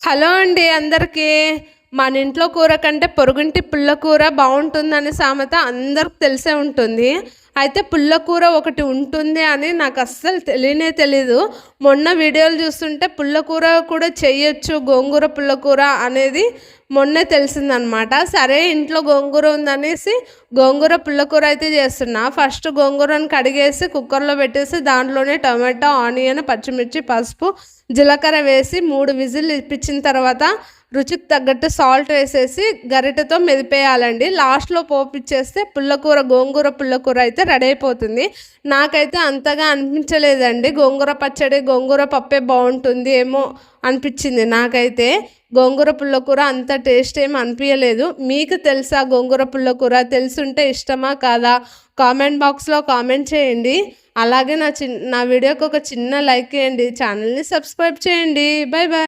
Hello అండి అందరికీ. మన ఇంట్లో కూర కంటే పొరుగింటి పుల్ల కూర బావుంటుందనే సామెత అందరికి తెలిసే ఉంటుంది. అయితే పుల్ల కూర ఒకటి ఉంటుంది అని నాకు అస్సలు తెలియనే తెలీదు. మొన్న వీడియోలు చూస్తుంటే పుల్ల కూర కూడా చెయ్యొచ్చు, గోంగూర పుల్ల కూర అనేది మొన్నే తెలిసిందనమాట. సరే ఇంట్లో గోంగూర ఉందనేసి గోంగూర పుల్ల కూర అయితే చేస్తున్నా. ఫస్ట్ గోంగూరను కడిగేసి కుక్కర్లో పెట్టేసి దాంట్లోనే టమాటో, ఆనియన్, పచ్చిమిర్చి, పసుపు, జీలకర్ర వేసి 3 విజిల్లు ఇప్పించిన తర్వాత రుచికి తగ్గట్టు సాల్ట్ వేసేసి గరిటెతో మెదిపేయాలండి. లాస్ట్లో పోపిచ్చేస్తే పుల్లకూర, గోంగూర పుల్లకూర అయితే రెడీ అయిపోతుంది. నాకైతే అంతగా అనిపించలేదండి. గోంగూర పచ్చడి, గోంగూర పప్పే బాగుంటుంది ఏమో అనిపించింది నాకైతే. గోంగూర పుల్లకూర అంత టేస్ట్ ఏమి అనిపించలేదు. మీకు తెలుసా గోంగూర పుల్లకూర? తెలుసుంటే ఇష్టమా కాదా కామెంట్ బాక్స్లో కామెంట్ చేయండి. అలాగే నా వీడియోకి ఒక చిన్న లైక్ చేయండి, ఛానల్ని సబ్స్క్రైబ్ చేయండి. Bye bye.